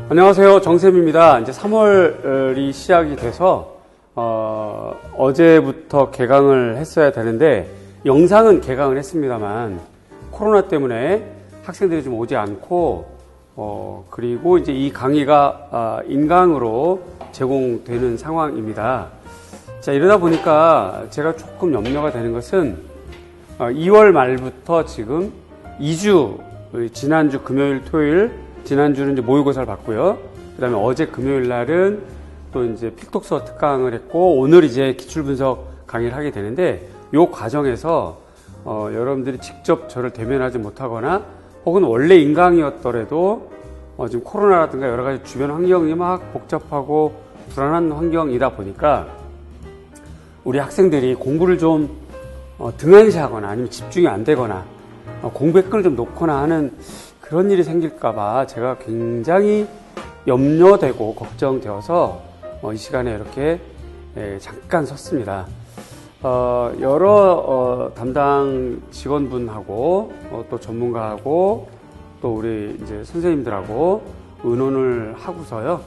안녕하세요. 정쌤입니다. 이제 3월이 시작이 돼서 어제부터 개강을 했어야 되는데 영상은 개강을 했습니다만 코로나 때문에 학생들이 좀 오지 않고 그리고 이제 이 강의가 인강으로 제공되는 상황입니다. 자, 이러다 보니까 제가 조금 염려가 되는 것은 2월 말부터 지금 2주, 지난주 금요일, 토요일, 지난주는 이제 모의고사를 봤고요. 그 다음에 어제 금요일 날은 또 이제 필독서 특강을 했고, 오늘 이제 기출분석 강의를 하게 되는데, 요 과정에서, 여러분들이 직접 저를 대면하지 못하거나, 혹은 원래 인강이었더라도, 지금 코로나라든가 여러 가지 주변 환경이 막 복잡하고 불안한 환경이다 보니까, 우리 학생들이 공부를 좀 등한시하거나 아니면 집중이 안 되거나, 공부의 끈을 좀 놓거나 하는 그런 일이 생길까봐 제가 굉장히 염려되고 걱정되어서 이 시간에 이렇게 잠깐 섰습니다. 여러 담당 직원분하고 또 전문가하고 또 우리 이제 선생님들하고 의논을 하고서요.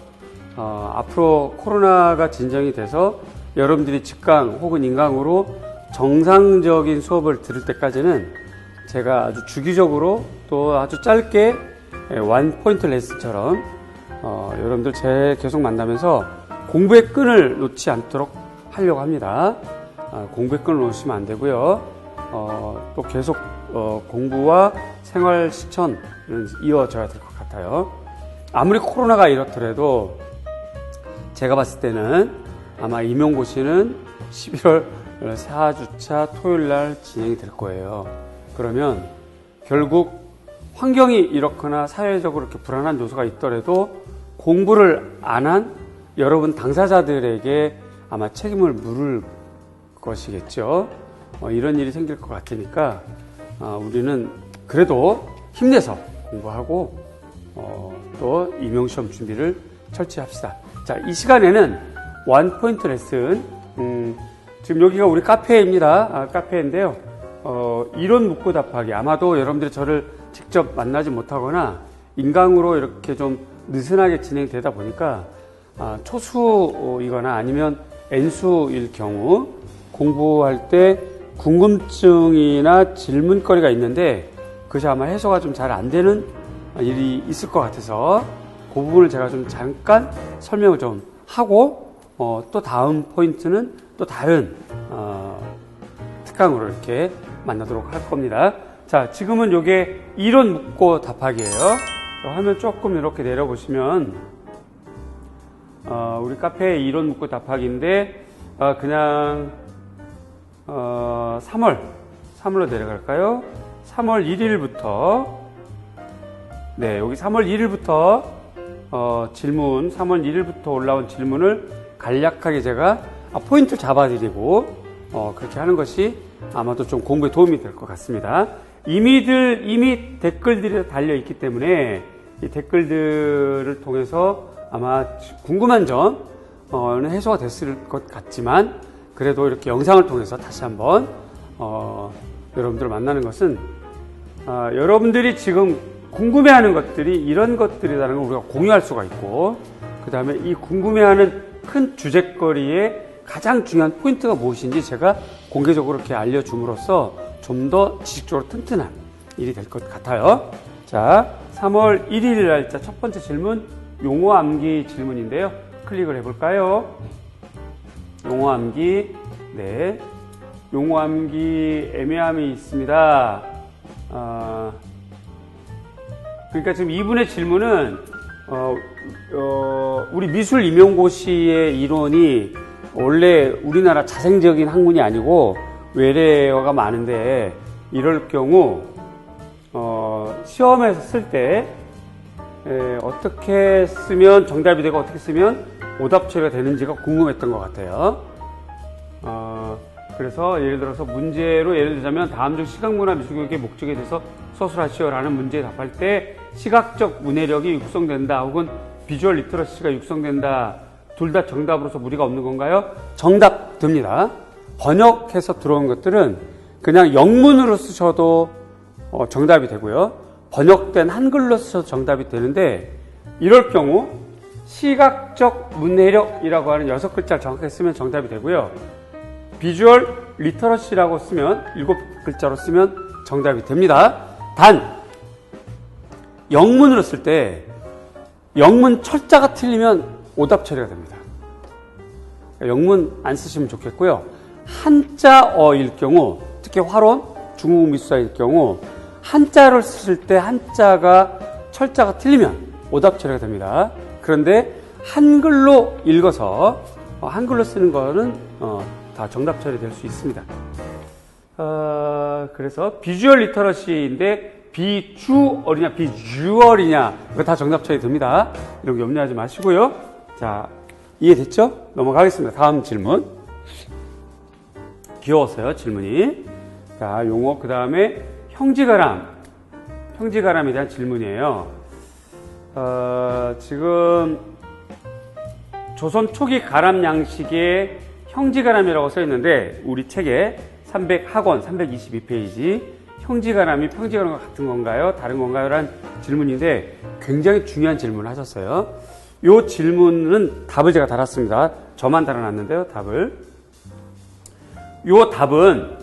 앞으로 코로나가 진정이 돼서 여러분들이 직강 혹은 인강으로 정상적인 수업을 들을 때까지는 제가 아주 주기적으로 또 아주 짧게 원 포인트 레슨처럼 여러분들 계속 만나면서 공부의 끈을 놓지 않도록 하려고 합니다. 공부의 끈을 놓으시면 안 되고요. 또 계속 공부와 생활 실천은 이어져야 될 것 같아요. 아무리 코로나가 이렇더라도 제가 봤을 때는 아마 임용고시는 11월 4주차 토요일 날 진행이 될 거예요. 그러면 결국 환경이 이렇거나 사회적으로 이렇게 불안한 요소가 있더라도 공부를 안 한 여러분 당사자들에게 아마 책임을 물을 것이겠죠. 이런 일이 생길 것 같으니까 우리는 그래도 힘내서 공부하고 또 임용시험 준비를 철저히 합시다. 자, 이 시간에는 원 포인트 레슨, 지금 여기가 우리 카페입니다. 카페인데요. 이론 묻고 답하기. 아마도 여러분들이 저를 직접 만나지 못하거나 인강으로 이렇게 좀 느슨하게 진행되다 보니까 초수이거나 아니면 N수일 경우 공부할 때 궁금증이나 질문거리가 있는데 그것이 아마 해소가 좀 잘 안 되는 일이 있을 것 같아서 그 부분을 제가 좀 잠깐 설명을 좀 하고 또 다음 포인트는 또 다른 특강으로 이렇게 만나도록 할 겁니다. 자, 지금은 요게 이론 묻고 답하기예요. 화면 조금 이렇게 내려보시면 우리 카페의 이론 묻고 답하기인데 그냥 3월로 내려갈까요? 3월 1일부터 여기 3월 1일부터 질문 3월 1일부터 올라온 질문을 간략하게 제가 포인트 잡아드리고 그렇게 하는 것이 아마도 좀 공부에 도움이 될 것 같습니다. 이미 댓글들이 달려있기 때문에 이 댓글들을 통해서 아마 궁금한 점은 해소가 됐을 것 같지만 그래도 이렇게 영상을 통해서 다시 한번 여러분들을 만나는 것은 여러분들이 지금 궁금해하는 것들이 이런 것들이라는 걸 우리가 공유할 수가 있고 그 다음에 이 궁금해하는 큰 주제거리에 가장 중요한 포인트가 무엇인지 제가 공개적으로 이렇게 알려줌으로써 좀 더 지식적으로 튼튼한 일이 될 것 같아요. 자, 3월 1일 날짜 첫 번째 질문, 용어 암기 질문인데요. 클릭을 해볼까요? 용어 암기, 네. 용어 암기 애매함이 있습니다. 그러니까 지금 이분의 질문은, 우리 미술 임용고시의 이론이 원래 우리나라 자생적인 학문이 아니고 외래어가 많은데 이럴 경우 시험에서 쓸 때 어떻게 쓰면 정답이 되고 어떻게 쓰면 오답 처리가 되는지가 궁금했던 것 같아요. 그래서 예를 들어서 문제로 예를 들자면 다음 중 시각문화 미술교육의 목적에 대해서 서술하시오라는 문제에 답할 때 시각적 문해력이 육성된다 혹은 비주얼 리터러시가 육성된다 둘 다 정답으로서 무리가 없는 건가요? 정답 됩니다. 번역해서 들어온 것들은 그냥 영문으로 쓰셔도 정답이 되고요. 번역된 한글로 써서 정답이 되는데 이럴 경우 시각적 문해력이라고 하는 6글자를 정확하게 쓰면 정답이 되고요. 비주얼 리터러시라고 쓰면 7글자로 쓰면 정답이 됩니다. 단 영문으로 쓸 때 영문 철자가 틀리면 오답 처리가 됩니다. 영문 안 쓰시면 좋겠고요. 한자어일 경우, 특히 화론, 중국 미술사일 경우 한자를 쓰실 때 한자가 철자가 틀리면 오답 처리가 됩니다. 그런데 한글로 읽어서 한글로 쓰는 거는 다 정답 처리될 수 있습니다. 그래서 비주얼 리터러시인데 비주얼이냐 비주얼이냐 이거 다 정답 처리됩니다. 이런 거 염려하지 마시고요. 자, 이해됐죠? 넘어가겠습니다. 다음 질문. 귀여웠어요, 질문이. 자, 용어 그 다음에 형지가람. 형지가람에 대한 질문이에요. 지금 조선 초기 가람 양식의 형지가람이라고 써 있는데 우리 책에 학원 322페이지 형지가람이 평지가람과 같은 건가요? 다른 건가요? 라는 질문인데 굉장히 중요한 질문을 하셨어요. 이 질문은 답을 제가 달았습니다. 저만 달아놨는데요, 답을. 이 답은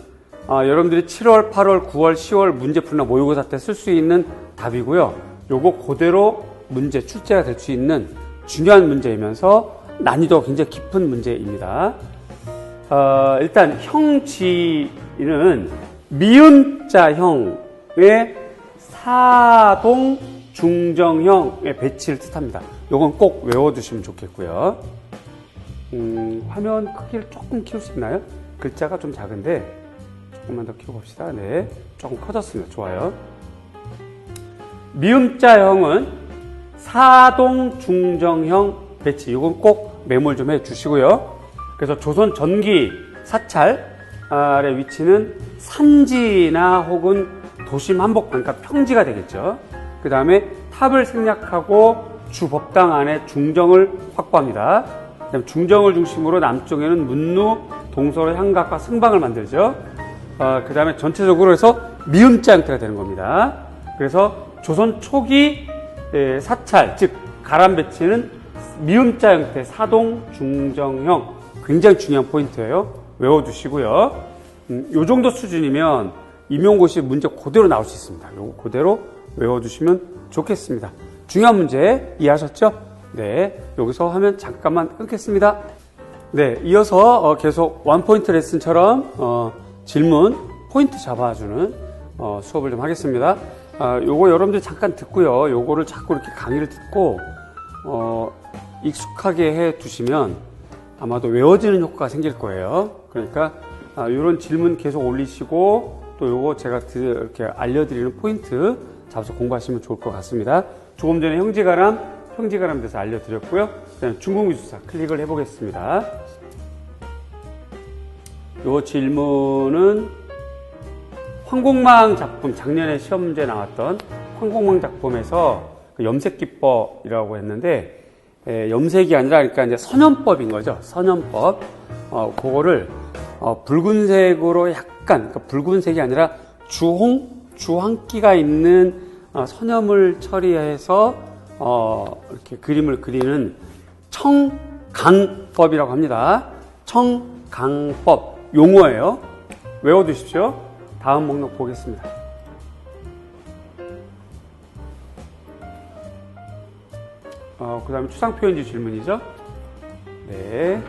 여러분들이 7월, 8월, 9월, 10월 문제 풀이나 모의고사 때 쓸 수 있는 답이고요. 요거 그대로 문제 출제가 될 수 있는 중요한 문제이면서 난이도가 굉장히 깊은 문제입니다. 일단 형지는 미음자형의 사동 중정형의 배치를 뜻합니다. 요건 꼭 외워두시면 좋겠고요. 화면 크기를 조금 키울 수 있나요? 글자가 좀 작은데 조금만 더 키워봅시다. 네, 조금 커졌습니다. 좋아요. 미음자형은 사동 중정형 배치. 이건 꼭 메모를 좀 해주시고요. 그래서 조선 전기 사찰의 위치는 산지나 혹은 도심 한복판, 그러니까 평지가 되겠죠. 그 다음에 탑을 생략하고 주법당 안에 중정을 확보합니다. 그다음에 중정을 중심으로 남쪽에는 문루, 동서로 향각과 승방을 만들죠. 그 다음에 전체적으로 해서 미음자 형태가 되는 겁니다. 그래서 조선 초기 사찰, 즉 가람 배치는 미음자 형태, 사동 중정형, 굉장히 중요한 포인트예요. 외워두시고요. 요 정도 수준이면 임용고시 문제 그대로 나올 수 있습니다. 요거 그대로 외워두시면 좋겠습니다. 중요한 문제 이해하셨죠? 네, 여기서 화면 잠깐만 끊겠습니다. 네, 이어서 계속 원포인트 레슨처럼 질문, 포인트 잡아주는 수업을 좀 하겠습니다. 요거 여러분들 잠깐 듣고요. 요거를 자꾸 이렇게 강의를 듣고 익숙하게 해 두시면 아마도 외워지는 효과가 생길 거예요. 그러니까 이런 질문 계속 올리시고 또 요거 제가 이렇게 알려드리는 포인트 잡아서 공부하시면 좋을 것 같습니다. 조금 전에 형지가람 대해서 알려드렸고요. 그다음에 중국미술사 클릭을 해보겠습니다. 요 질문은 황공망 작품, 작년에 시험 문제 나왔던 황공망 작품에서 그 염색기법이라고 했는데 염색이 아니라 그러니까 이제 선염법인 거죠. 선염법. 그거를 붉은색으로 약간, 그러니까 붉은색이 아니라 주황기가 있는 선염을 처리해서 이렇게 그림을 그리는 청강법이라고 합니다. 청강법 용어예요. 외워두십시오. 다음 목록 보겠습니다. 그 다음에 추상표현지 질문이죠. 네.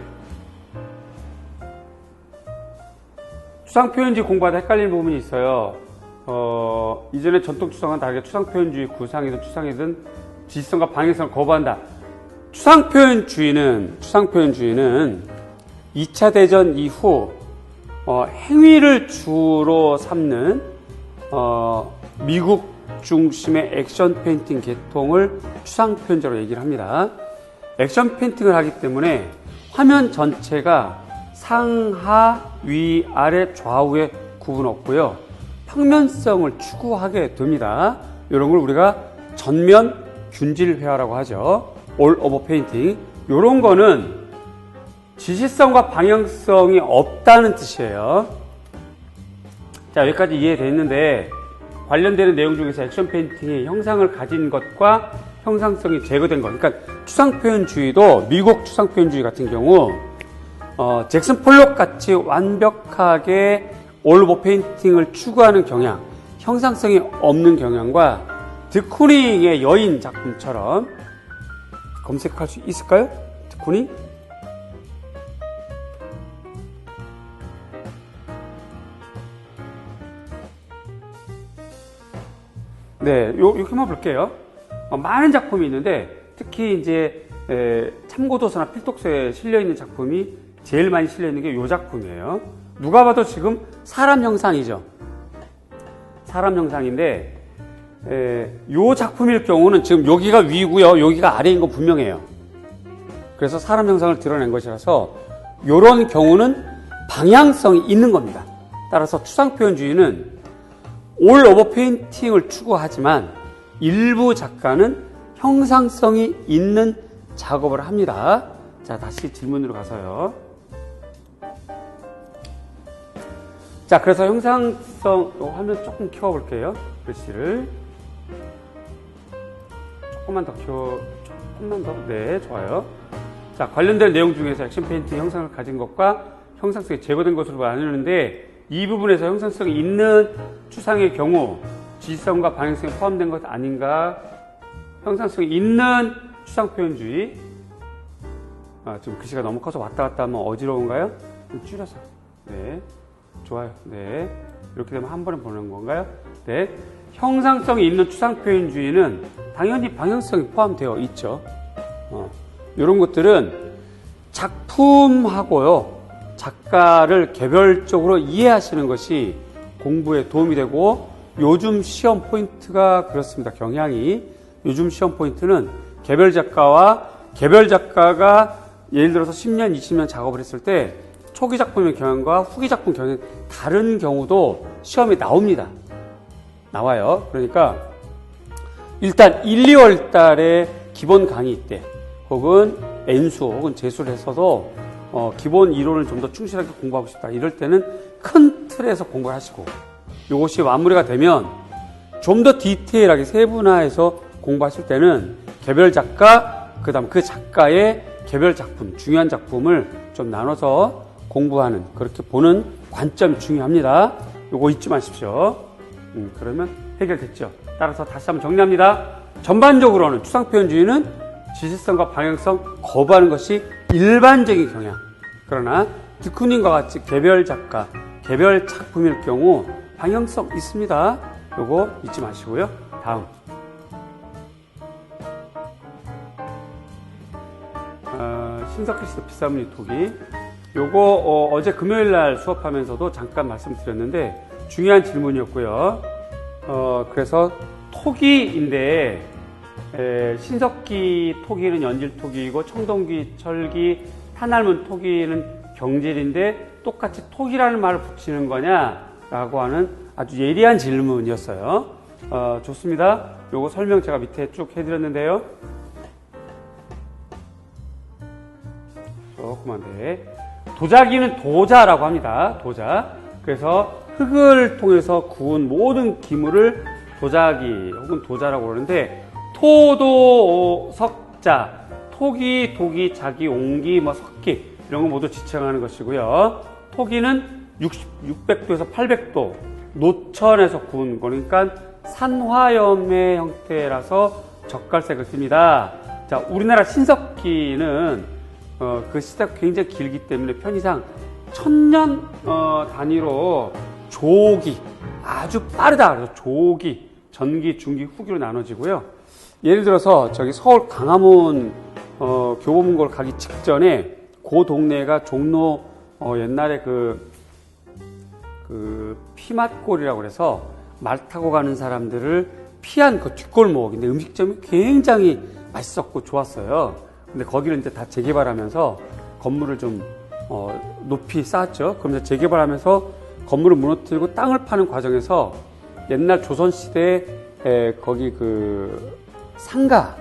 추상표현지 공부하다 헷갈리는 부분이 있어요. 이전에 전통추상과는 다르게 추상표현주의 구상이든 추상이든 지시성과 방향성을 거부한다. 추상표현주의는 2차 대전 이후 행위를 주로 삼는 미국 중심의 액션 페인팅 계통을 추상표현자로 얘기를 합니다. 액션 페인팅을 하기 때문에 화면 전체가 상하, 위, 아래, 좌우에 구분 없고요. 평면성을 추구하게 됩니다. 이런 걸 우리가 전면 균질 회화라고 하죠. 올 오버 페인팅. 이런 거는 지시성과 방향성이 없다는 뜻이에요. 자, 여기까지 이해됐는데 관련되는 내용 중에서 액션 페인팅이 형상을 가진 것과 형상성이 제거된 거. 그러니까 추상표현주의도 미국 추상표현주의 같은 경우 잭슨 폴록 같이 완벽하게 올 오버 페인팅을 추구하는 경향, 형상성이 없는 경향과 드쿠닝의 여인 작품처럼 검색할 수 있을까요? 드쿠닝? 네, 이렇게만 볼게요. 많은 작품이 있는데 특히 이제 참고도서나 필독서에 실려있는 작품이 제일 많이 실려있는 게 이 작품이에요. 누가 봐도 지금 사람 형상이죠. 사람 형상인데 이 작품일 경우는 지금 여기가 위고요, 여기가 아래인 거 분명해요. 그래서 사람 형상을 드러낸 것이라서 이런 경우는 방향성이 있는 겁니다. 따라서 추상표현주의는 올 오버 페인팅을 추구하지만 일부 작가는 형상성이 있는 작업을 합니다. 자, 다시 질문으로 가서요. 자, 그래서 형상성, 화면 조금 키워볼게요. 글씨를. 조금만 더. 네, 좋아요. 자, 관련된 내용 중에서 액션 페인팅 형상을 가진 것과 형상성이 제거된 것으로 나누는데 이 부분에서 형상성이 있는 추상의 경우 지시성과 방향성이 포함된 것 아닌가? 형상성이 있는 추상표현주의. 좀 글씨가 너무 커서 왔다 갔다 하면 어지러운가요? 좀 줄여서. 네. 좋아요. 네. 이렇게 되면 한 번에 보는 건가요? 네. 형상성이 있는 추상표현주의는 당연히 방향성이 포함되어 있죠. 이런 것들은 작품하고요, 작가를 개별적으로 이해하시는 것이 공부에 도움이 되고, 요즘 시험 포인트가 그렇습니다. 경향이. 요즘 시험 포인트는 개별 작가와 개별 작가가 예를 들어서 10년, 20년 작업을 했을 때 초기 작품의 경향과 후기 작품 경향이 다른 경우도 시험에 나옵니다. 나와요. 그러니까 일단 1, 2월 달에 기본 강의 때 혹은 N수 혹은 재수를 했어도 기본 이론을 좀 더 충실하게 공부하고 싶다. 이럴 때는 큰 틀에서 공부를 하시고, 이것이 마무리가 되면 좀 더 디테일하게 세분화해서 공부하실 때는 개별 작가, 그 다음 그 작가의 개별 작품, 중요한 작품을 좀 나눠서 공부하는, 그렇게 보는 관점이 중요합니다. 이거 잊지 마십시오. 그러면 해결됐죠. 따라서 다시 한번 정리합니다. 전반적으로는 추상표현주의는 지시성과 방향성 거부하는 것이 일반적인 경향. 그러나 드쿠닝과 같이 개별 작가, 개별 작품일 경우 방향성 있습니다. 요거 잊지 마시고요. 다음. 신석기 씨도 비싸무늬 토기. 요거 어제 금요일 날 수업하면서도 잠깐 말씀드렸는데 중요한 질문이었고요. 그래서 토기인데 신석기 토기는 연질 토기이고 청동기, 철기, 탄알문 토기는 경질인데 똑같이 토기라는 말을 붙이는 거냐라고 하는 아주 예리한 질문이었어요. 좋습니다. 요거 설명 제가 밑에 쭉 해드렸는데요. 조금만 더. 도자기는 도자라고 합니다. 도자. 그래서 흙을 통해서 구운 모든 기물을 도자기 혹은 도자라고 그러는데, 토도 석자, 토기, 도기, 자기, 옹기, 석기 이런 거 모두 지칭하는 것이고요. 토기는 600도에서 800도 노천에서 구운 거니까 산화염의 형태라서 젓갈색을 띱니다. 자, 우리나라 신석기는 그 시대가 굉장히 길기 때문에 편의상 1000년 단위로 조기, 아주 빠르다. 그래서 조기, 전기, 중기, 후기로 나눠지고요. 예를 들어서 저기 서울 광화문 교보문고를 가기 직전에 그 동네가 종로 옛날에 그 피맛골이라고 그래서 말 타고 가는 사람들을 피한 그 뒷골목인데 음식점이 굉장히 맛있었고 좋았어요. 근데 거기를 이제 다 재개발하면서 건물을 좀 높이 쌓았죠. 그러면서 재개발하면서 건물을 무너뜨리고 땅을 파는 과정에서 옛날 조선시대에 거기 그 상가,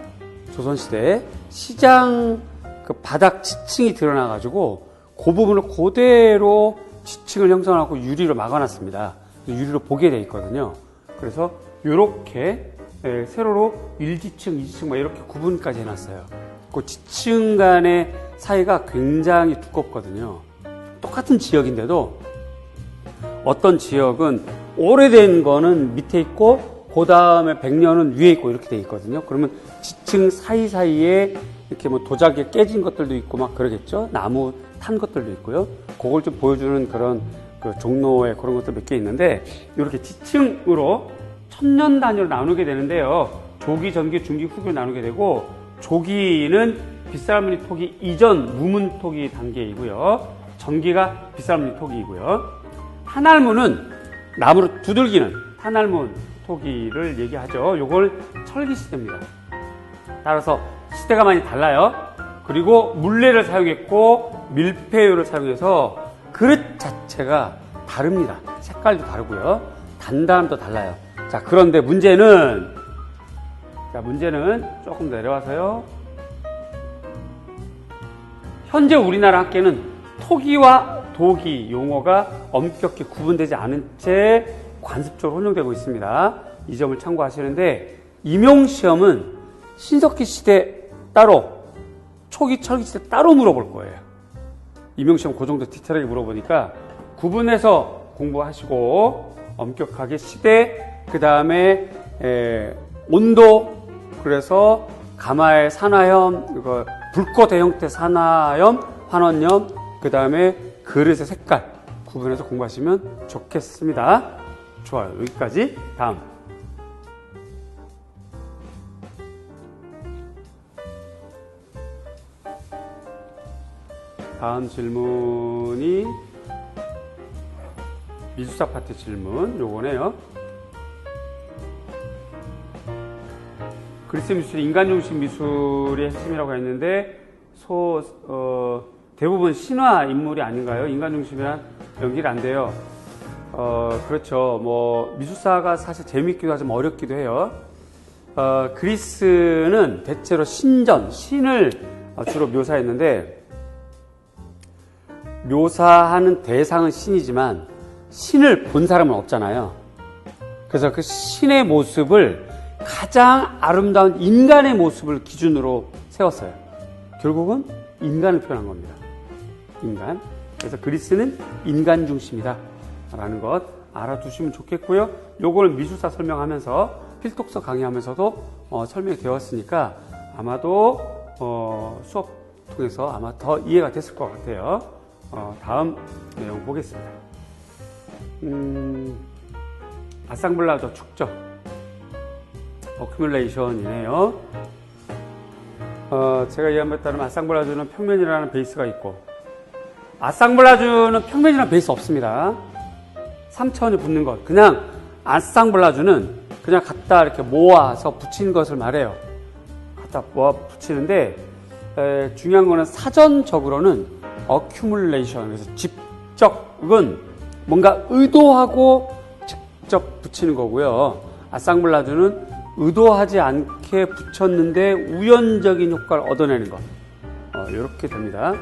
조선시대에 시장 그 바닥 지층이 드러나가지고 그 부분을 그대로 지층을 형성하고 유리로 막아놨습니다. 유리로 보게 돼 있거든요. 그래서 이렇게 세로로 1지층, 2지층 막 이렇게 구분까지 해놨어요. 그 지층 간의 사이가 굉장히 두껍거든요. 똑같은 지역인데도 어떤 지역은 오래된 거는 밑에 있고 그 다음에 100년은 위에 있고 이렇게 돼 있거든요. 그러면 지층 사이사이에 이렇게 뭐 도자기에 깨진 것들도 있고 막 그러겠죠. 나무 탄 것들도 있고요. 그걸 좀 보여주는 그런 그 종로에 그런 것들 몇 개 있는데 이렇게 지층으로 천년 단위로 나누게 되는데요. 조기, 전기, 중기, 후기로 나누게 되고 조기는 빗사람리 토기 이전 무문 토기 단계이고요. 전기가 빗사람리 토기이고요. 탄알무는 나무로 두들기는 탄알무 토기를 얘기하죠. 요걸 철기 시대입니다. 따라서 시대가 많이 달라요. 그리고 물레를 사용했고 밀폐유를 사용해서 그릇 자체가 다릅니다. 색깔도 다르고요. 단단함도 달라요. 자, 그런데 문제는 조금 내려와서요. 현재 우리나라 학계는 토기와 도기 용어가 엄격히 구분되지 않은 채 관습적으로 혼용되고 있습니다. 이 점을 참고하시는데 임용시험은 신석기 시대 따로, 초기 철기 시대 따로 물어볼 거예요. 임용시험 그 정도 디테일하게 물어보니까 구분해서 공부하시고 엄격하게 시대, 그 다음에 온도, 그래서 가마의 산화염, 불꽃 대형태 산화염, 환원염, 그 다음에 그릇의 색깔 구분해서 공부하시면 좋겠습니다. 좋아요. 여기까지. 다음. 다음 질문이 미술사 파트 질문 요거네요. 그리스 미술이 인간 중심 미술이 핵심이라고 했는데 대부분 신화 인물이 아닌가요? 인간 중심이란 연기가 안 돼요. 그렇죠. 뭐 미술사가 사실 재밌기도 하지만 어렵기도 해요. 그리스는 대체로 신을 주로 묘사했는데 묘사하는 대상은 신이지만 신을 본 사람은 없잖아요. 그래서 그 신의 모습을 가장 아름다운 인간의 모습을 기준으로 세웠어요. 결국은 인간을 표현한 겁니다. 인간. 그래서 그리스는 인간 중심이다 라는 것 알아두시면 좋겠고요. 요걸 미술사 설명하면서 필독서 강의하면서도 설명이 되었으니까 아마도 수업 통해서 아마 더 이해가 됐을 것 같아요. 다음 내용 보겠습니다. 아상블라조 축적 어큐뮬레이션이네요. 제가 이해한 바에 따르면 아상블라주는 평면이라는 베이스가 있고 아상블라주는 평면이라는 베이스 없습니다. 3차원이 붙는 것. 그냥 아상블라주는 그냥 갖다 이렇게 모아서 붙인 것을 말해요. 갖다 모아 붙이는데 중요한 거는 사전적으로는 어큐뮬레이션. 그래서 집적은 뭔가 의도하고 직접 붙이는 거고요. 아상블라주는 의도하지 않게 붙였는데 우연적인 효과를 얻어내는 것. 이렇게 됩니다.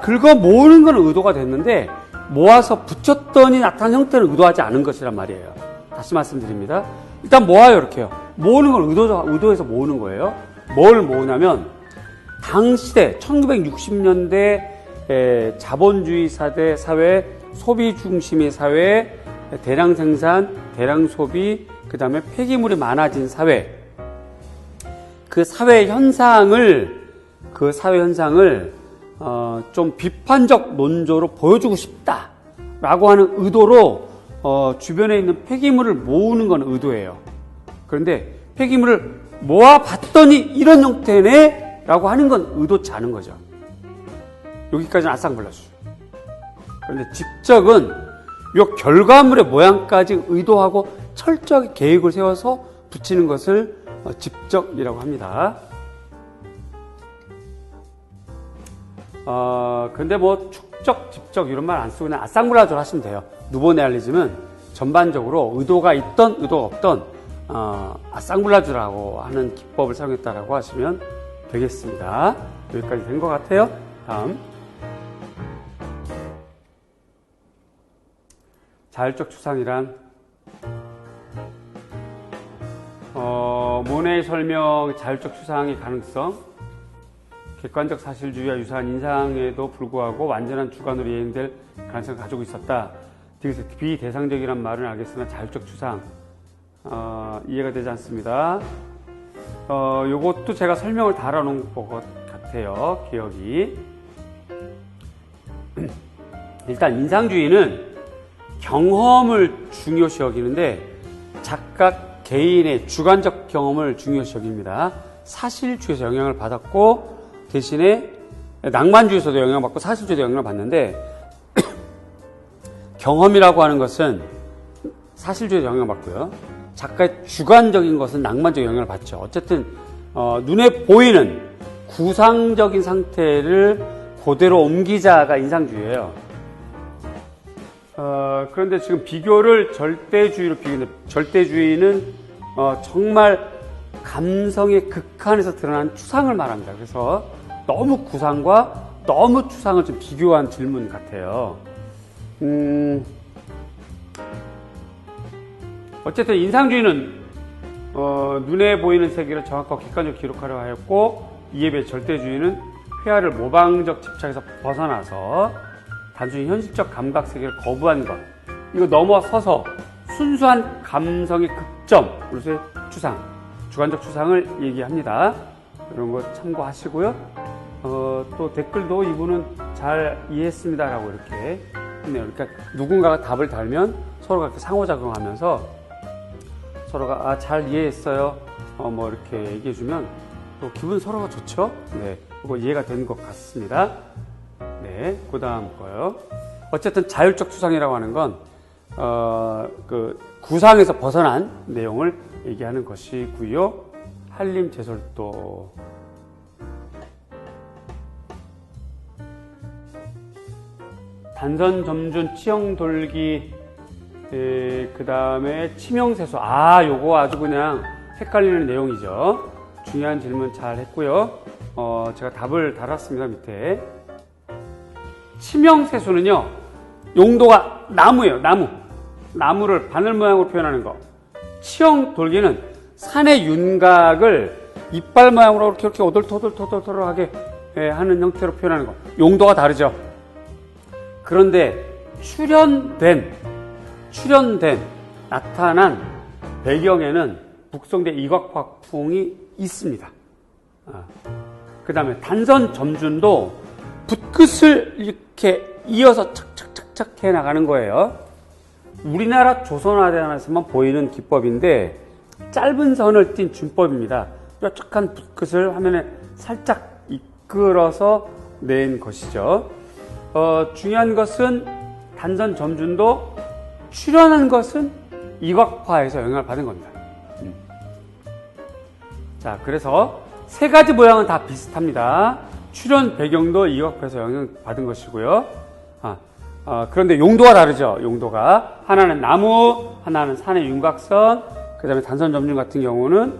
긁어 모으는 건 의도가 됐는데 모아서 붙였더니 나타난 형태는 의도하지 않은 것이란 말이에요. 다시 말씀드립니다. 일단 모아요. 이렇게요. 모으는 건 의도해서 모으는 거예요. 뭘 모으냐면 당시대 1960년대 자본주의 사회, 소비 중심의 사회, 대량 생산, 대량 소비, 그 다음에 폐기물이 많아진 사회, 그 사회 현상을 좀 비판적 논조로 보여주고 싶다라고 하는 의도로 주변에 있는 폐기물을 모으는 건 의도예요. 그런데 폐기물을 모아봤더니 이런 형태네 라고 하는 건 의도치 않은 거죠. 여기까지는 아상블라주. 그런데 집적은 이 결과물의 모양까지 의도하고 철저하게 계획을 세워서 붙이는 것을 집적이라고 합니다. 근데 뭐 축적, 집적 이런 말 안 쓰고 그냥 아상블라주로 하시면 돼요. 누보네알리즘은 전반적으로 의도가 있던 의도가 없던 아상블라주라고 하는 기법을 사용했다라고 하시면 되겠습니다. 여기까지 된 것 같아요. 다음. 자율적 추상이란 모네의 설명, 자율적 추상의 가능성, 객관적 사실주의와 유사한 인상에도 불구하고 완전한 주관으로 이해될 가능성을 가지고 있었다. 비대상적이란 말은 알겠으나 자율적 추상 이해가 되지 않습니다. 요것도 제가 설명을 달아놓은 것 같아요. 기억이. 일단 인상주의는 경험을 중요시 여기는데 각각 개인의 주관적 경험을 중요시 여깁니다. 사실주의에서 영향을 받았고 대신에 낭만주의에서도 영향을 받고 사실주의에도 영향을 받는데 경험이라고 하는 것은 사실주의에서 영향을 받고요. 작가의 주관적인 것은 낭만적 영향을 받죠. 어쨌든 눈에 보이는 구상적인 상태를 그대로 옮기자가 인상주의예요. 그런데 지금 비교를 절대주의로 비교했는데 절대주의는 정말 감성의 극한에서 드러난 추상을 말합니다. 그래서 너무 구상과 너무 추상을 좀 비교한 질문 같아요. 어쨌든 인상주의는 눈에 보이는 세계를 정확하고 객관적으로 기록하려 하였고, 이에 비해 절대주의는 회화를 모방적 집착에서 벗어나서 단순히 현실적 감각 세계를 거부한 것, 이거 넘어서서 순수한 감성의 극점으로서의 추상, 주관적 추상을 얘기합니다. 이런 거 참고하시고요. 또 댓글도 이분은 잘 이해했습니다라고 이렇게 했네요. 그러니까 누군가가 답을 달면 서로가 이렇게 상호작용하면서 서로가 잘 이해했어요. 뭐 이렇게 얘기해주면 또 기분 서로가 좋죠. 네, 그거 이해가 된 것 같습니다. 네, 그 다음 거요. 어쨌든 자율적 추상이라고 하는 건 그 구상에서 벗어난 내용을 얘기하는 것이고요. 한림 제설도 단선 점준 치형 돌기 그 다음에 치명세수. 요거 아주 그냥 헷갈리는 내용이죠. 중요한 질문 잘 했고요. 제가 답을 달았습니다. 밑에. 치명세수는요, 용도가 나무예요. 나무를 바늘 모양으로 표현하는 거. 치형 돌기는 산의 윤곽을 이빨 모양으로 이렇게 오돌토돌하게 하는 형태로 표현하는 거. 용도가 다르죠. 그런데 출현된 나타난 배경에는 북송대 이곽화풍이 있습니다. 그 다음에 단선 점준도 붓끝을 이렇게 이어서 착착착착 해 나가는 거예요. 우리나라 조선화대안에서만 보이는 기법인데 짧은 선을 띈 준법입니다. 뾰족한 붓끝을 화면에 살짝 이끌어서 낸 것이죠. 중요한 것은 단선 점준도 출현한 것은 이곽화에서 영향을 받은 겁니다. 자, 그래서 세 가지 모양은 다 비슷합니다. 출현 배경도 이곽화에서 영향을 받은 것이고요. 그런데 용도가 다르죠. 용도가 하나는 나무, 하나는 산의 윤곽선, 그 다음에 단선 점준 같은 경우는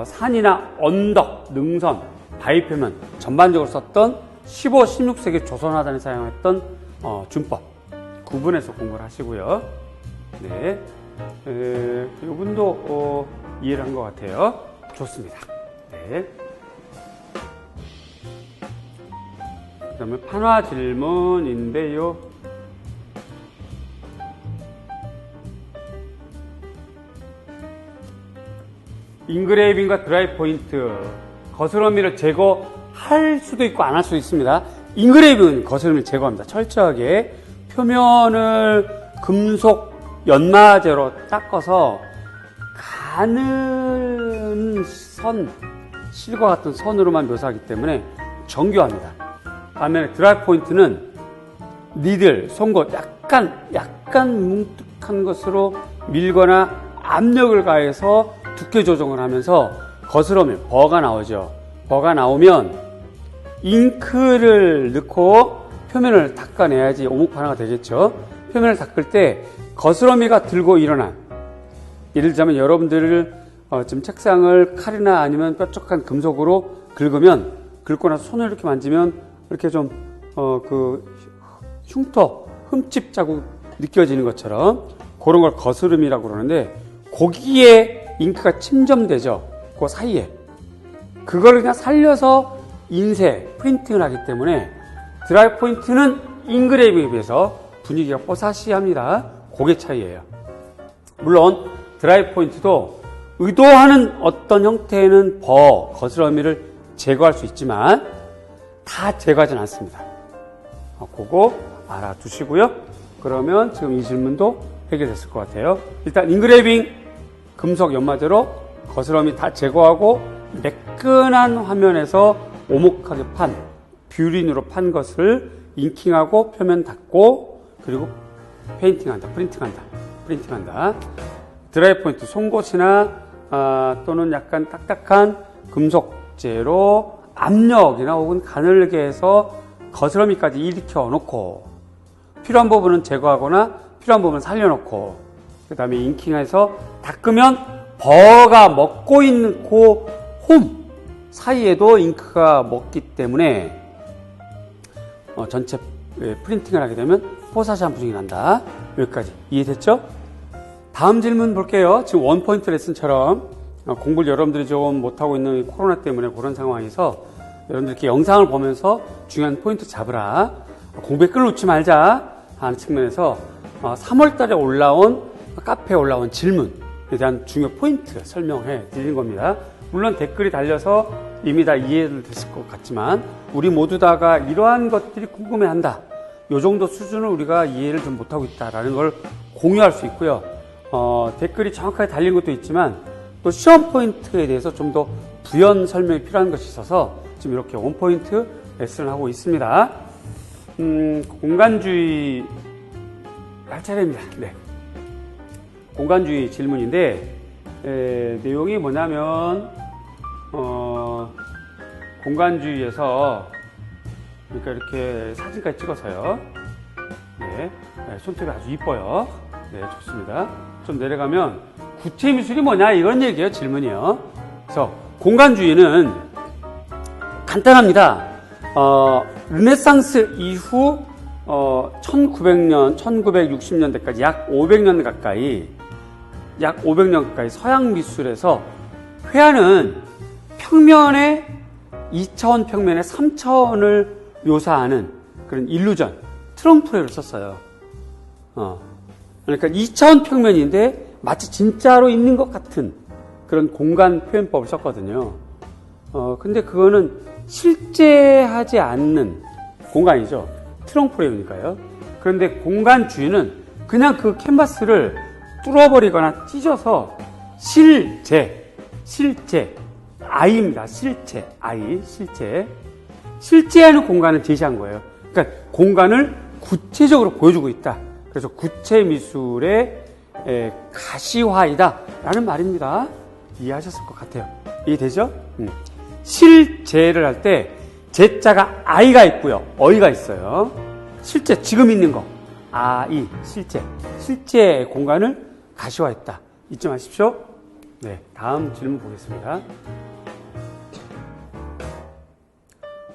산이나 언덕, 능선, 바위 표면 전반적으로 썼던 15, 16세기 조선화단이 사용했던 준법 구분해서 공부를 하시고요. 네, 이분도 이해를 한 것 같아요. 좋습니다. 네. 그 다음에 판화 질문인데요. 인그레이빙과 드라이 포인트, 거스러미를 제거할 수도 있고 안 할 수도 있습니다. 인그레이빙은 거스러미를 제거합니다. 철저하게 표면을 금속 연마제로 닦아서 가는 선, 실과 같은 선으로만 묘사하기 때문에 정교합니다. 반면에 드라이 포인트는 니들, 송곳 약간 뭉툭한 것으로 밀거나 압력을 가해서 두께 조정을 하면서 거스러미, 버가 나오죠. 버가 나오면 잉크를 넣고 표면을 닦아내야지 오목판화가 되겠죠. 표면을 닦을 때 거스러미가 들고 일어난, 예를 들자면 여러분들을 지금 책상을 칼이나 아니면 뾰족한 금속으로 긁고 나서 손을 이렇게 만지면 이렇게 좀 흉터, 흠집 자국 느껴지는 것처럼 그런 걸 거스름이라고 그러는데, 거기에 잉크가 침점되죠. 그 사이에 그걸 그냥 살려서 인쇄, 프린팅을 하기 때문에 드라이 포인트는 인그레이빙에 비해서 분위기가 뽀사시합니다. 그게 차이예요. 물론 드라이 포인트도 의도하는 어떤 형태는 거스러미를 제거할 수 있지만 다 제거하진 않습니다. 그거 알아두시고요. 그러면 지금 이 질문도 해결됐을 것 같아요. 일단 인그레이빙 금속 연마제로 거스러미 다 제거하고 매끈한 화면에서 오목하게 뷰린으로 판 것을 잉킹하고 표면 닦고 그리고 페인팅한다, 프린팅한다. 드라이 포인트 송곳이나 또는 약간 딱딱한 금속재로 압력이나 혹은 가늘게 해서 거스러미까지 일으켜 놓고 필요한 부분은 제거하거나 필요한 부분은 살려놓고 그 다음에 잉킹해서 닦으면 버가 먹고 있는 그 홈 사이에도 잉크가 먹기 때문에 전체 프린팅을 하게 되면 뽀사시한 분위기 난다. 여기까지 이해됐죠? 다음 질문 볼게요. 지금 원포인트 레슨처럼 공부를 여러분들이 좀 못하고 있는 코로나 때문에 그런 상황에서 여러분들 이렇게 영상을 보면서 중요한 포인트 잡으라. 공부에 끌어놓지 말자 하는 측면에서 3월 달에 카페에 올라온 질문에 대한 중요 포인트 설명해 드리는 겁니다. 물론 댓글이 달려서 이미 다 이해됐을 것 같지만 우리 모두 다가 이러한 것들이 궁금해한다. 이 정도 수준을 우리가 이해를 좀 못하고 있다라는 걸 공유할 수 있고요. 댓글이 정확하게 달린 것도 있지만 또 시험 포인트에 대해서 좀 더 부연 설명이 필요한 것이 있어서 지금 이렇게 원포인트 레슨을 하고 있습니다. 공간주의 할 차례입니다. 네. 공간주의 질문인데 내용이 뭐냐면 공간주의에서 그러니까 이렇게 사진까지 찍어서요. 네, 손톱이 아주 이뻐요. 네, 좋습니다. 좀 내려가면 구체 미술이 뭐냐 이런 얘기예요. 질문이요. 그래서 공간주의는 간단합니다. 르네상스 이후 1900년, 1960년대까지 약 500년 가까이 서양 미술에서 회화는 평면의 2차원 평면의 3차원을 묘사하는 그런 일루전, 트럼프레를 썼어요. 그러니까 2차원 평면인데 마치 진짜로 있는 것 같은 그런 공간 표현법을 썼거든요. 근데 그거는 실제하지 않는 공간이죠. 트럼프레이니까요. 그런데 공간주의는 그냥 그 캔버스를 뚫어버리거나 찢어서 아이입니다. 실제하는 공간을 제시한 거예요. 그러니까 공간을 구체적으로 보여주고 있다. 그래서 구체 미술의 가시화이다 라는 말입니다. 이해하셨을 것 같아요. 이해되죠? 실제를 할 때 제자가 아이가 있고요. 어이가 있어요. 실제 지금 있는 거 실제 공간을 가시화했다. 잊지 마십시오. 네, 다음 질문 보겠습니다.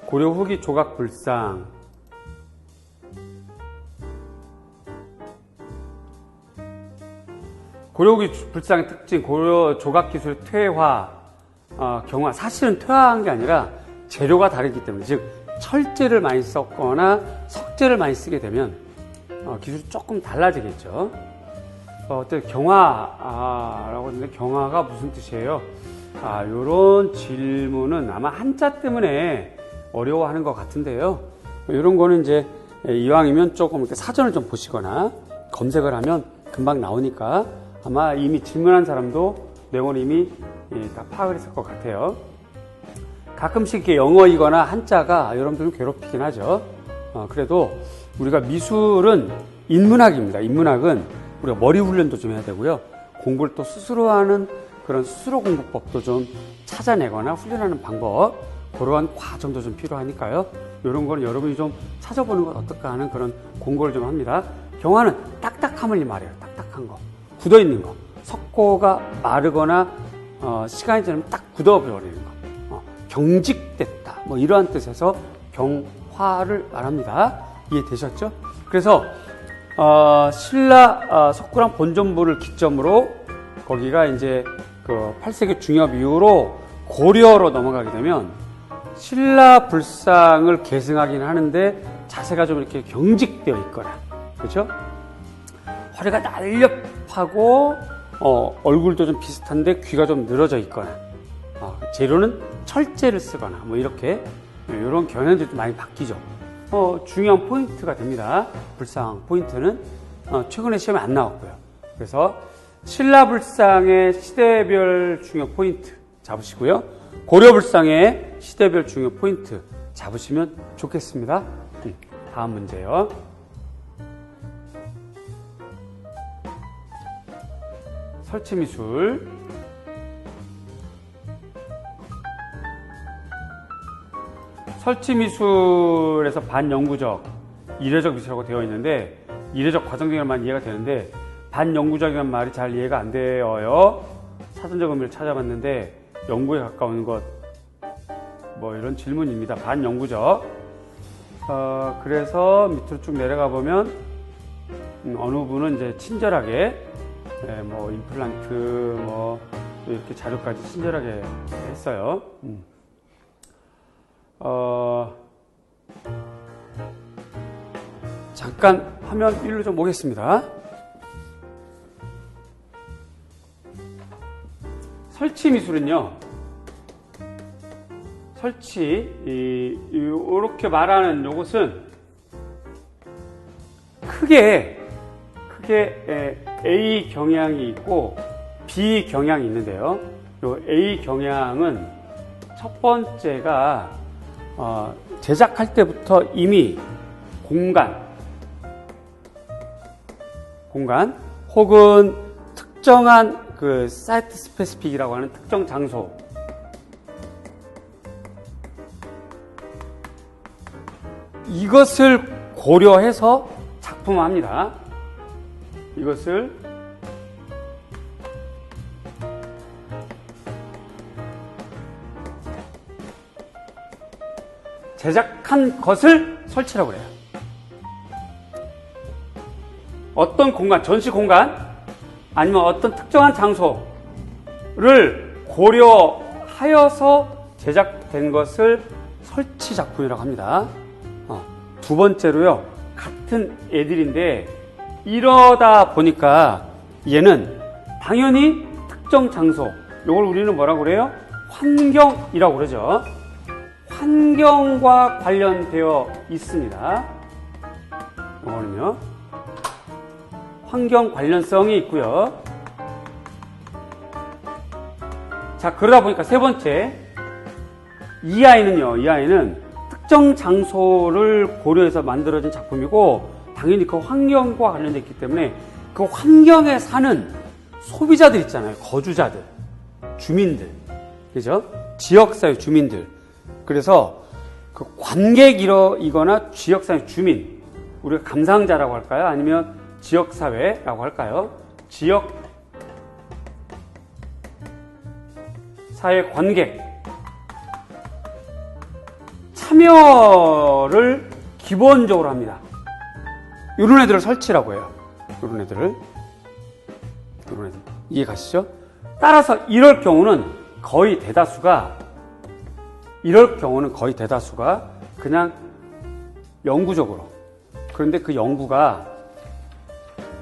고려 후기 조각 불상 고려 후기 불상의 특징, 고려 조각 기술의 퇴화, 경화. 사실은 퇴화한 게 아니라 재료가 다르기 때문에, 즉 철제를 많이 썼거나 석재를 많이 쓰게 되면 기술이 조금 달라지겠죠. 경화라고 하는데 경화가 무슨 뜻이에요? 요런 질문은 아마 한자 때문에 어려워하는 것 같은데요. 이런 거는 이제 이왕이면 조금 이렇게 사전을 좀 보시거나 검색을 하면 금방 나오니까 아마 이미 질문한 사람도 내용을 이미 다 파악을 했을 것 같아요. 가끔씩 이렇게 영어이거나 한자가 여러분들 좀 괴롭히긴 하죠. 그래도 우리가 미술은 인문학입니다. 인문학은 우리가 머리 훈련도 좀 해야 되고요. 공부를 또 스스로 하는 그런 스스로 공부법도 좀 찾아내거나 훈련하는 방법, 그러한 과정도 좀 필요하니까요. 이런 거는 여러분이 좀 찾아보는 건 어떨까 하는 그런 공고를 좀 합니다. 경화는 딱딱함을 말해요. 딱딱한 거. 굳어있는 거. 석고가 마르거나 시간이 지나면 딱 굳어버리는 거. 경직됐다. 뭐 이러한 뜻에서 경화를 말합니다. 이해되셨죠? 그래서 신라 석굴암 본전부를 기점으로 거기가 이제 그 8세기 중엽 이후로 고려로 넘어가게 되면 신라불상을 계승하긴 하는데 자세가 좀 이렇게 경직되어 있거나, 그렇죠? 허리가 날렵하고 얼굴도 좀 비슷한데 귀가 좀 늘어져 있거나, 재료는 철제를 쓰거나 뭐 이렇게 이런 경향들이 좀 많이 바뀌죠. 중요한 포인트가 됩니다. 불상 포인트는 최근에 시험에 안 나왔고요. 그래서 신라불상의 시대별 중요 포인트 잡으시고요. 고려불상의 시대별 중요 포인트 잡으시면 좋겠습니다. 다음 문제요. 설치미술. 설치미술에서 반영구적, 이례적 미술이라고 되어 있는데 이례적 과정적으로만 이해가 되는데 반영구적이라는 말이 잘 이해가 안 되어요. 사전적 의미를 찾아봤는데 영구에 가까운 것, 뭐 이런 질문입니다. 반영구적. 그래서 밑으로 쭉 내려가 보면 어느 분은 이제 친절하게 뭐 임플란트 뭐 이렇게 자료까지 친절하게 했어요. 잠깐 화면 1로 좀 보겠습니다. 설치 미술은요, 이렇게 말하는 요것은 크게 A 경향이 있고 B 경향이 있는데요. 요 A 경향은 첫 번째가 제작할 때부터 이미 공간 혹은 특정한 그 사이트 스페시픽이라고 하는 특정 장소, 이것을 고려해서 작품화합니다. 이것을 제작한 것을 설치라고 그래요. 어떤 공간, 전시 공간 아니면 어떤 특정한 장소를 고려하여서 제작된 것을 설치 작품이라고 합니다. 두 번째로요, 같은 애들인데 이러다 보니까 얘는 당연히 특정 장소, 이걸 우리는 뭐라고 그래요? 환경이라고 그러죠. 환경과 관련되어 있습니다. 이거는요, 환경 관련성이 있고요. 자, 그러다 보니까 세 번째, 이 아이는 특정 장소를 고려해서 만들어진 작품이고 당연히 그 환경과 관련되어 있기 때문에 그 환경에 사는 소비자들 있잖아요. 거주자들, 주민들, 그죠? 지역사회 주민들. 그래서 그 관객이거나 지역사회 주민, 우리가 감상자라고 할까요? 아니면 지역사회라고 할까요? 지역사회 관객, 참여를 기본적으로 합니다. 이런 애들을 설치라고 해요. 이런 애들. 이해 가시죠? 따라서 이럴 경우는 거의 대다수가 그냥 영구적으로, 그런데 그 영구가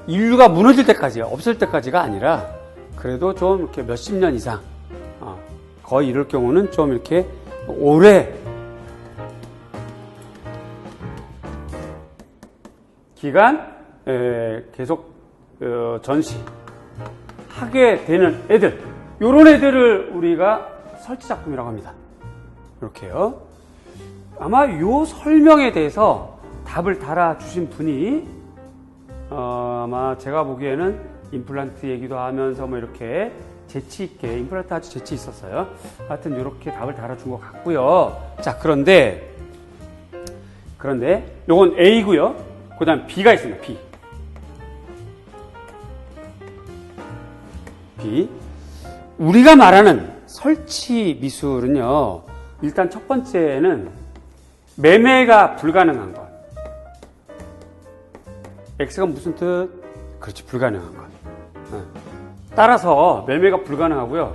인류가 무너질 때까지, 없을 때까지가 아니라 그래도 좀 이렇게 몇십 년 이상, 거의 이럴 경우는 좀 이렇게 오래 기간 계속 전시하게 되는 애들, 이런 애들을 우리가 설치 작품이라고 합니다. 이렇게요. 아마 이 설명에 대해서 답을 달아주신 분이 아마 제가 보기에는 임플란트 얘기도 하면서 뭐 이렇게 재치있게, 임플란트 아주 재치 있었어요. 하여튼 이렇게 답을 달아준 것 같고요. 자, 그런데 요건 A고요. 그 다음 B가 있습니다. B. 우리가 말하는 설치 미술은요, 일단 첫 번째는 매매가 불가능한 것. X가 무슨 뜻? 그렇지, 불가능한 것. 따라서 매매가 불가능하고요.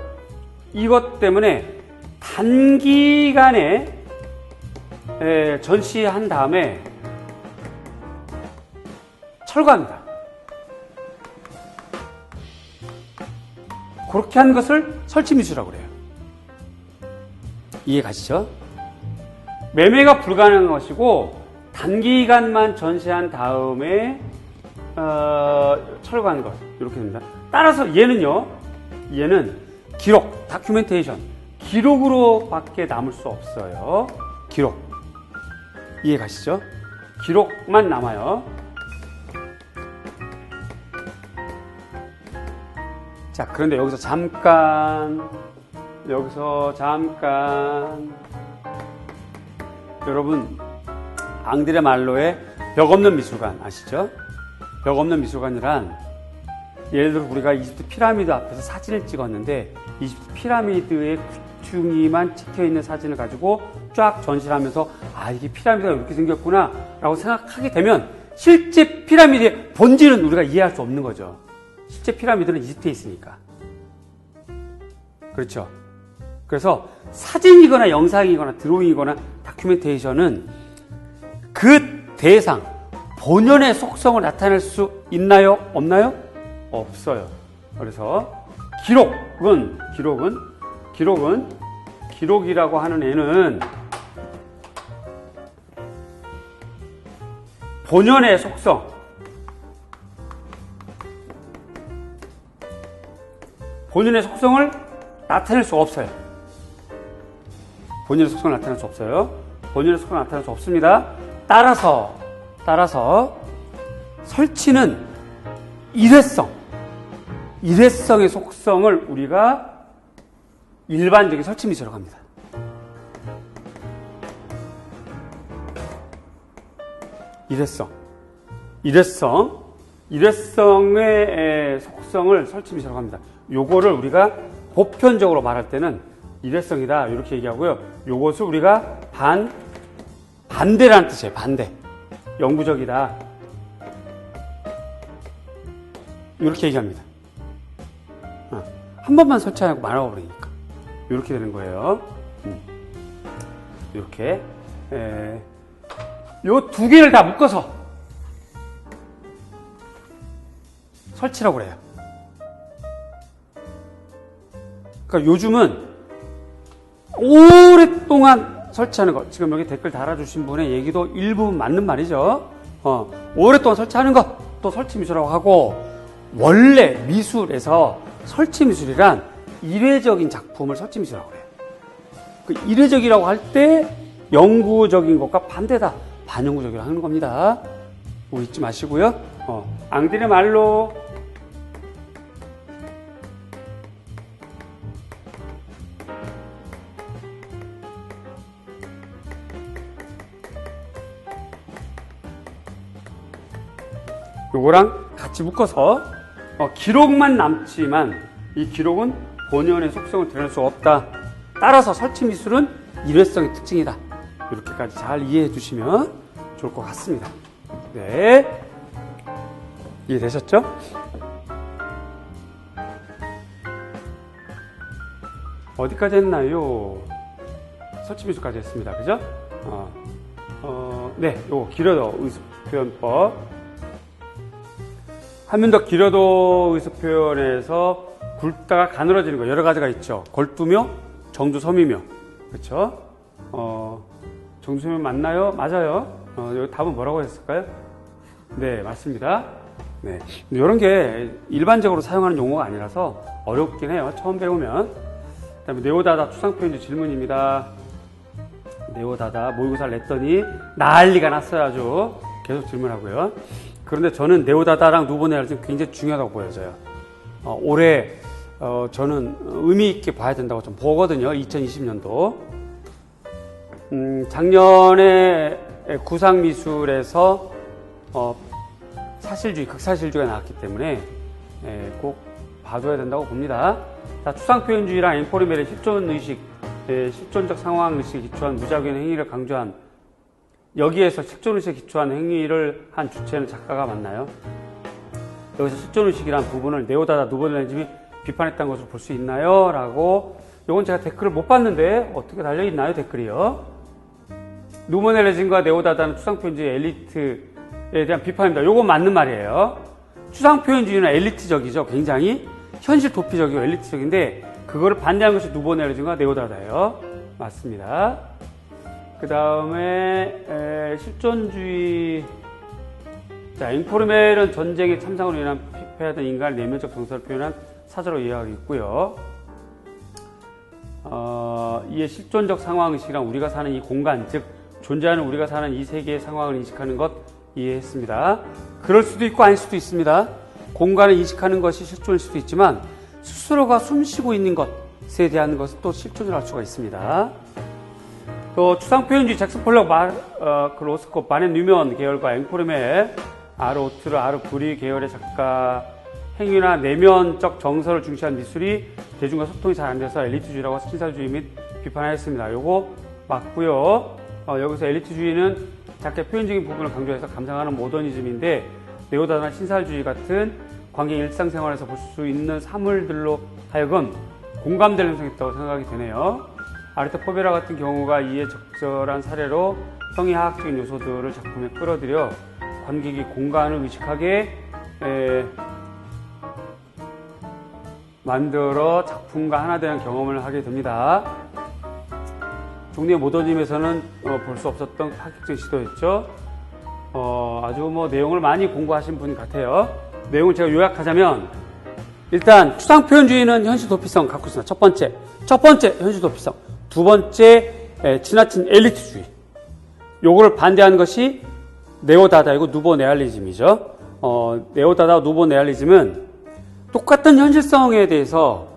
이것 때문에 단기간에 전시한 다음에 철거합니다. 그렇게 한 것을 설치미수라고 그래요. 이해 가시죠? 매매가 불가능한 것이고 단기간만 전시한 다음에 철거한 것 이렇게 됩니다. 따라서 얘는 기록, 다큐멘테이션, 기록으로 밖에 남을 수 없어요. 기록. 이해 가시죠? 기록만 남아요. 자, 그런데 여기서 잠깐 여러분 앙드레 말로의 벽 없는 미술관 아시죠? 벽 없는 미술관이란 예를 들어 우리가 이집트 피라미드 앞에서 사진을 찍었는데 이집트 피라미드의 귀퉁이만 찍혀있는 사진을 가지고 쫙 전시를 하면서 아 이게 피라미드가 이렇게 생겼구나 라고 생각하게 되면 실제 피라미드의 본질은 우리가 이해할 수 없는 거죠. 실제 피라미드는 이집트에 있으니까. 그렇죠? 그래서 사진이거나 영상이거나 드로잉이거나 다큐멘테이션은 그 대상, 본연의 속성을 나타낼 수 있나요? 없나요? 없어요. 그래서 기록이라고 하는 애는 본연의 속성을 나타낼 수 없어요. 본연의 속성을 나타낼 수 없어요. 본연의 속성을 나타낼 수 없습니다. 따라서 설치는 일회성의 속성을 우리가 일반적인 설치 미술이라고 합니다. 일회성의 속성을 설치 미술이라고 합니다. 요거를 우리가 보편적으로 말할 때는 일회성이다 이렇게 얘기하고요. 요것을 우리가 반대라는 뜻이에요. 반대. 영구적이다. 이렇게 얘기합니다. 한 번만 설치하고 말아버리니까 이렇게 되는 거예요. 이렇게 요 두 개를 다 묶어서 설치라고 그래요. 그러니까 요즘은 오랫동안 설치하는 것, 지금 여기 댓글 달아주신 분의 얘기도 일부분 맞는 말이죠. 오랫동안 설치하는 것도 설치 미술이라고 하고, 원래 미술에서 설치 미술이란 이례적인 작품을 설치 미술이라고 해요. 그 이례적이라고 할 때 영구적인 것과 반대다. 반영구적이라고 하는 겁니다. 뭐 잊지 마시고요. 앙드레 말로 요거랑 같이 묶어서 기록만 남지만 이 기록은 본연의 속성을 드러낼 수 없다. 따라서 설치 미술은 일회성의 특징이다. 이렇게까지 잘 이해해 주시면 좋을 것 같습니다. 네, 이해되셨죠? 어디까지 했나요? 설치 미술까지 했습니다. 그죠? 네, 요 기려도 의습 표현법. 한면더 기려도 의습 표현에서 굵다가 가늘어지는 거 여러 가지가 있죠. 골두묘, 정두섬유묘. 그렇죠? 정두섬유묘 맞나요? 맞아요. 여기 답은 뭐라고 했을까요? 네, 맞습니다. 네, 이런 게 일반적으로 사용하는 용어가 아니라서 어렵긴 해요. 처음 배우면. 그다음에 네오다다 추상표현지 질문입니다. 네오다다 모의고사를 냈더니 난리가 났어요. 아주 계속 질문하고요. 그런데 저는 네오다다랑 누보네라를 좀 굉장히 중요하다고 보여져요. 올해 저는 의미 있게 봐야 된다고 좀 보거든요. 2020년도. 작년에 구상미술에서 사실주의, 극사실주의가 나왔기 때문에 꼭 봐줘야 된다고 봅니다. 자, 추상표현주의랑 엠포리멜의 실존의식, 실존적 상황의식에 기초한 무작위의 행위를 강조한, 여기에서 실존의식에 기초한 행위를 한 주체는 작가가 맞나요? 여기서 실존의식이란 부분을 네오다다 누보네즘이 비판했다는 것으로 볼 수 있나요? 라고, 요건 제가 댓글을 못 봤는데 어떻게 달려있나요? 댓글이요. 누보넬리즘과 네오다다는 추상표현주의 엘리트에 대한 비판입니다. 요건 맞는 말이에요. 추상표현주의는 엘리트적이죠. 굉장히 현실 도피적이고 엘리트적인데 그거를 반대하는 것이 누보넬리즘과 네오다다예요. 맞습니다. 그 다음에 실존주의. 자, 잉포르멜은 전쟁의 참상으로 인한 피폐하던 인간의 내면적 정서를 표현한 사자로 이해하고 있고요. 이에 실존적 상황의식이란 우리가 사는 이 공간, 즉 존재하는 우리가 사는 이 세계의 상황을 인식하는 것 이해했습니다. 그럴 수도 있고 아닐 수도 있습니다. 공간을 인식하는 것이 실존일 수도 있지만 스스로가 숨쉬고 있는 것에 대한 것은 또 실존을 할 수가 있습니다. 또 추상표현주의 잭슨 폴록, 로스코, 바넷 뉴먼 계열과 앵포르멜, 아르 오트르, 아르 브리 계열의 작가 행위나 내면적 정서를 중시한 미술이 대중과 소통이 잘 안 돼서 엘리트주의라고 신사주의 및 비판하였습니다. 요거 맞고요. 여기서 엘리트주의는 작게 표현적인 부분을 강조해서 감상하는 모더니즘인데 네오다다나 신사주의 같은 관객 일상생활에서 볼 수 있는 사물들로 하여금 공감될 형성이 있다고 생각이 되네요. 아르테 포베라 같은 경우가 이에 적절한 사례로 성의학적인 요소들을 작품에 끌어들여 관객이 공간을 의식하게 만들어 작품과 하나 되는 경험을 하게 됩니다. 종류의 모더니즘에서는 볼 수 없었던 파격적인 시도였죠. 아주 내용을 많이 공부하신 분 같아요. 내용을 제가 요약하자면 일단 추상표현주의는 현실 도피성 갖고 있습니다. 첫 번째 현실 도피성. 두 번째 지나친 엘리트주의. 요거를 반대하는 것이 네오다다이고 누보네알리즘이죠. 네오다다와 누보네알리즘은 똑같은 현실성에 대해서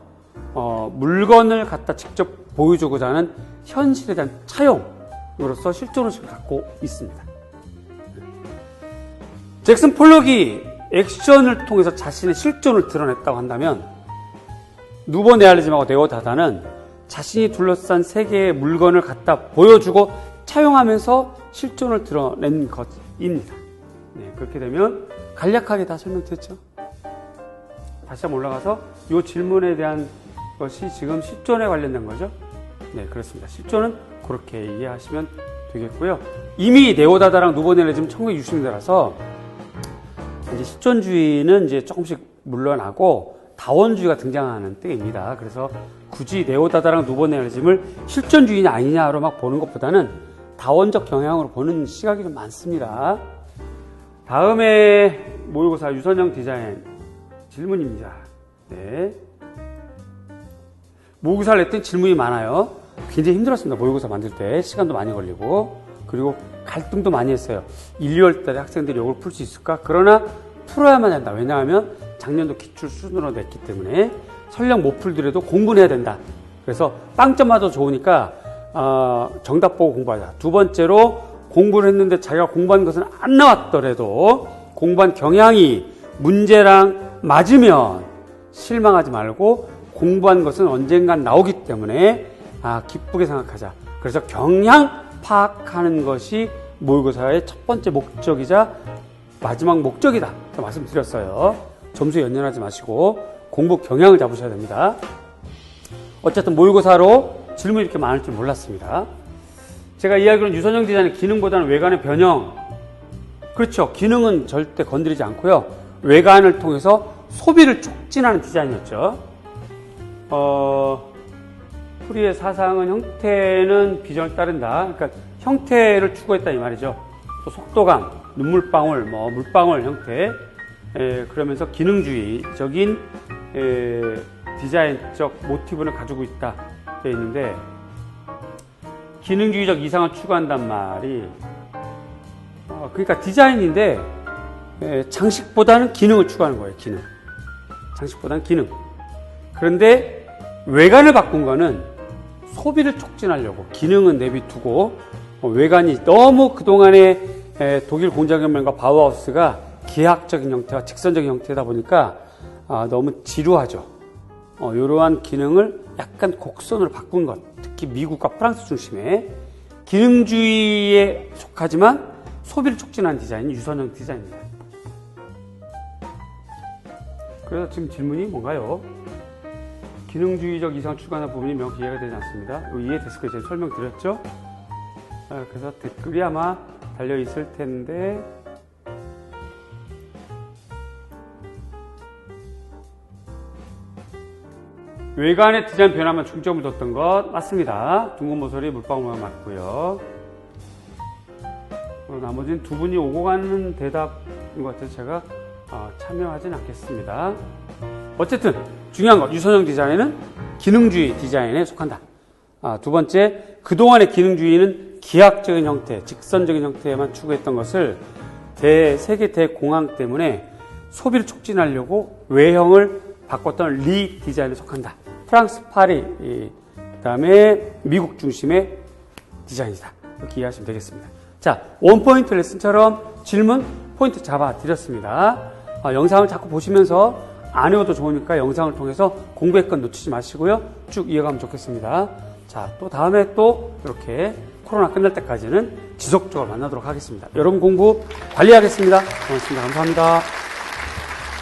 물건을 갖다 직접 보여주고자 하는 현실에 대한 차용으로서 실존의식을 갖고 있습니다. 잭슨 폴록이 액션을 통해서 자신의 실존을 드러냈다고 한다면 누보네알리즘하고 네오다다는 자신이 둘러싼 세계의 물건을 갖다 보여주고 차용하면서 실존을 드러낸 것입니다. 네, 그렇게 되면 간략하게 다 설명됐죠. 다시 한번 올라가서 이 질문에 대한 것이 지금 실존에 관련된 거죠. 네, 그렇습니다. 실존은 그렇게 이해하시면 되겠고요. 이미 네오다다랑 누보넬리즘 1960년대라서 이제 실존주의는 이제 조금씩 물러나고 다원주의가 등장하는 때입니다. 그래서 굳이 네오다다랑 누보넬리즘을 실존주의냐 아니냐로 막 보는 것보다는 다원적 경향으로 보는 시각이 좀 많습니다. 다음에 모의고사 유선형 디자인 질문입니다. 네. 모의고사를 냈더니 질문이 많아요. 굉장히 힘들었습니다. 모의고사 만들 때 시간도 많이 걸리고 그리고 갈등도 많이 했어요. 1, 2월 달에 학생들이 이걸 풀 수 있을까? 그러나 풀어야만 한다. 왜냐하면 작년도 기출 수준으로 냈기 때문에 설령 못 풀더라도 공부는 해야 된다. 그래서 빵점 맞아 좋으니까 정답 보고 공부하자. 두 번째로 공부를 했는데 자기가 공부한 것은 안 나왔더라도 공부한 경향이 문제랑 맞으면 실망하지 말고 공부한 것은 언젠간 나오기 때문에 기쁘게 생각하자. 그래서 경향 파악하는 것이 모의고사의 첫 번째 목적이자 마지막 목적이다. 말씀드렸어요. 점수에 연연하지 마시고 공부 경향을 잡으셔야 됩니다. 어쨌든 모의고사로 질문이 이렇게 많을 줄 몰랐습니다. 제가 이야기로는 유선형 디자인의 기능보다는 외관의 변형. 그렇죠. 기능은 절대 건드리지 않고요. 외관을 통해서 소비를 촉진하는 디자인이었죠. 프리의 사상은 형태는 비전을 따른다. 그러니까 형태를 추구했다 이 말이죠. 또 속도감, 눈물방울, 물방울 형태. 그러면서 기능주의적인 디자인적 모티브를 가지고 있다 되어 있는데 기능주의적 이상을 추구한단 말이 그러니까 디자인인데 장식보다는 기능을 추구하는 거예요. 기능. 장식보다는 기능. 그런데 외관을 바꾼 거는 소비를 촉진하려고 기능은 내비두고 외관이 너무 그동안의 독일 공장혁명과 바우하우스가 기하학적인 형태와 직선적인 형태다 보니까 너무 지루하죠. 이러한 기능을 약간 곡선으로 바꾼 것. 특히 미국과 프랑스 중심의 기능주의에 속하지만 소비를 촉진하는 디자인이 유선형 디자인입니다. 그래서 지금 질문이 뭔가요? 기능주의적 이상 추가하는 부분이 명확히 이해가 되지 않습니다. 이해됐을 거예요. 제가 설명드렸죠? 그래서 댓글이 아마 달려있을 텐데, 외관의 디자인 변화만 중점을 뒀던 것 맞습니다. 둥근 모서리 물방울만 맞고요. 나머지는 두 분이 오고 가는 대답인 것 같아서 제가 참여하진 않겠습니다. 어쨌든 중요한 것, 유선형 디자인은 기능주의 디자인에 속한다. 두 번째, 그동안의 기능주의는 기하학적인 형태, 직선적인 형태에만 추구했던 것을 세계 대공황 때문에 소비를 촉진하려고 외형을 바꿨던 리디자인에 속한다. 프랑스 파리, 그 다음에 미국 중심의 디자인이다. 이렇게 이해하시면 되겠습니다. 자, 원포인트 레슨처럼 질문, 포인트 잡아 드렸습니다. 영상을 자꾸 보시면서 안 외워도 좋으니까 영상을 통해서 공부의 건 놓치지 마시고요. 쭉 이어가면 좋겠습니다. 자, 또 다음에 또 이렇게 코로나 끝날 때까지는 지속적으로 만나도록 하겠습니다. 여러분 공부 관리하겠습니다. 고맙습니다. 감사합니다.